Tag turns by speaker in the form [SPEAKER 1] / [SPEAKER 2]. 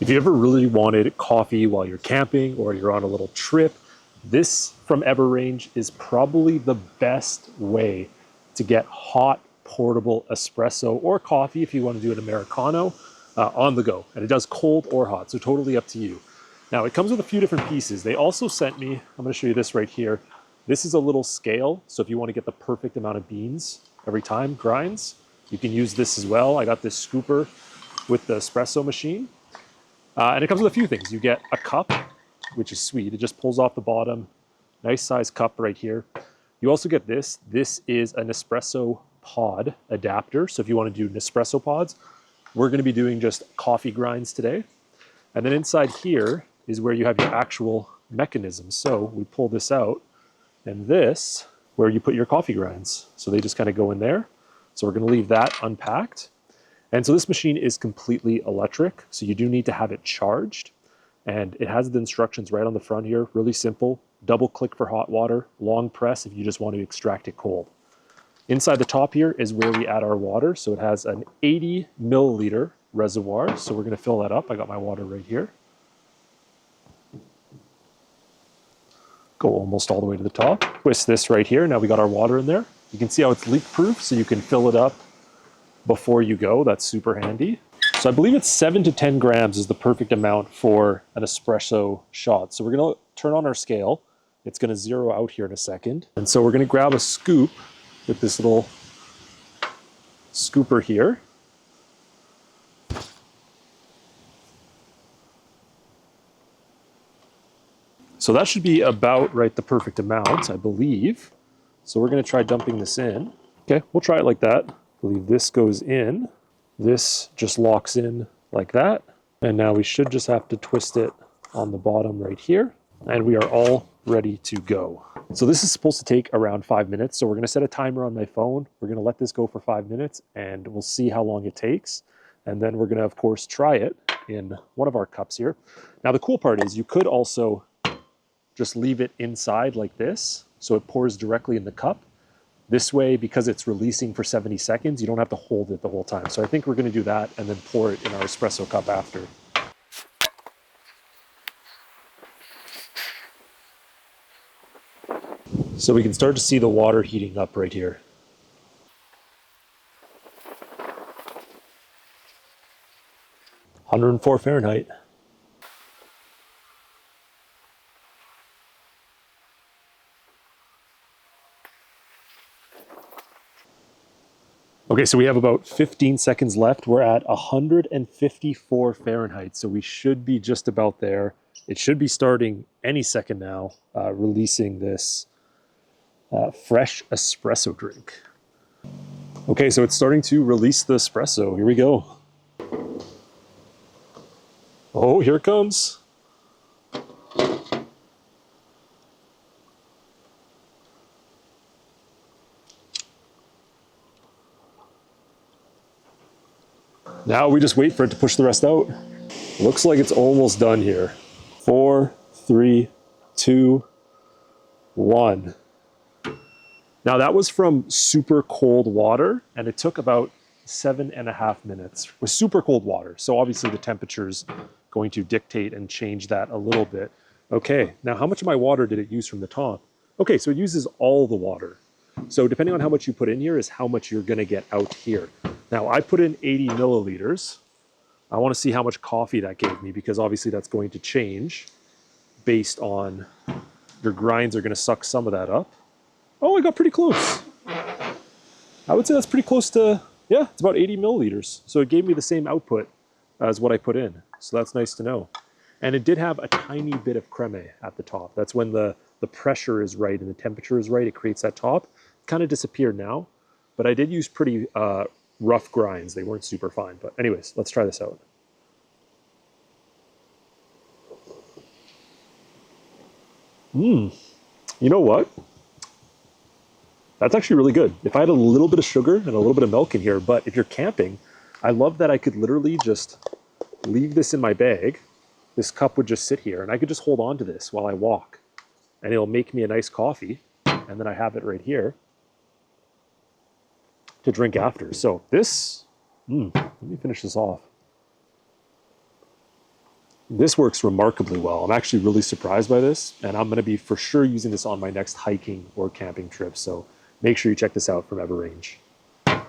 [SPEAKER 1] If you ever really wanted coffee while you're camping or you're on a little trip, this from EverRange is probably the best way to get hot, portable espresso or coffee if you want to do an americano on the go. And it does cold or hot, so totally up to you. Now, it comes with a few different pieces. They also sent me, I'm going to show you this right here. This is a little scale, so if you want to get the perfect amount of beans every time, grinds, you can use this as well. I got this scooper with the espresso machine. And it comes with a few things. You get a cup, which is sweet. It just pulls off the bottom. Nice size cup right here. You also get this. This is an espresso pod adapter. So if you want to do Nespresso pods, we're going to be doing just coffee grinds today. And then inside here is where you have your actual mechanism. So we pull this out, and this, where you put your coffee grinds. So they just kind of go in there. So we're going to leave that unpacked. And so this machine is completely electric, so you do need to have it charged. And it has the instructions right on the front here, really simple. Double click for hot water, long press if you just want to extract it cold. Inside the top here is where we add our water. So it has an 80 milliliter reservoir. So we're going to fill that up. I got my water right here. Go almost all the way to the top. Twist this right here. Now we got our water in there. You can see how it's leak proof, so you can fill it up before you go. That's super handy. So I believe it's 7 to 10 grams is the perfect amount for an espresso shot. So we're going to turn on our scale. It's going to zero out here in a second. And so we're going to grab a scoop with this little scooper here. So that should be about right, the perfect amount, I believe. So we're going to try dumping this in. Okay, we'll try it like that. I believe this goes in. This just locks in like that. And now we should just have to twist it on the bottom right here. And we are all ready to go. So this is supposed to take around 5 minutes. So we're going to set a timer on my phone. We're going to let this go for 5 minutes and we'll see how long it takes. And then we're going to, of course, try it in one of our cups here. Now, the cool part is you could also just leave it inside like this, so it pours directly in the cup. This way, because it's releasing for 70 seconds, you don't have to hold it the whole time. So I think we're going to do that and then pour it in our espresso cup after. So we can start to see the water heating up right here. (104 Fahrenheit). Okay, so we have about 15 seconds left. We're at 154 Fahrenheit, so we should be just about there. It should be starting any second now, releasing this fresh espresso drink. Okay, so it's starting to release the espresso. Here we go. Oh, here it comes. Now we just wait for it to push the rest out. Looks like it's almost done here. 4, 3, 2, 1. Now that was from super cold water and it took about 7.5 minutes with super cold water. So obviously the temperature's going to dictate and change that a little bit. Okay, now how much of my water did it use from the top? Okay, so it uses all the water. So depending on how much you put in here is how much you're gonna get out here. Now I put in 80 milliliters. I wanna see how much coffee that gave me because obviously that's going to change based on your grinds are gonna suck some of that up. Oh, I got pretty close. I would say that's pretty close to, yeah, it's about 80 milliliters. So it gave me the same output as what I put in. So that's nice to know. And it did have a tiny bit of creme at the top. That's when the pressure is right and the temperature is right, it creates that top. It kind of disappeared now, but I did use pretty rough grinds. They weren't super fine, but anyways, let's try this out. You know what? That's actually really good. If I had a little bit of sugar and a little bit of milk in here, but if you're camping, I love that I could literally just leave this in my bag. This cup would just sit here and I could just hold on to this while I walk and it'll make me a nice coffee. And then I have it right here to drink after. So this, let me finish this off. This works remarkably well. I'm actually really surprised by this, and I'm going to be for sure using this on my next hiking or camping trip. So make sure you check this out from Everrange.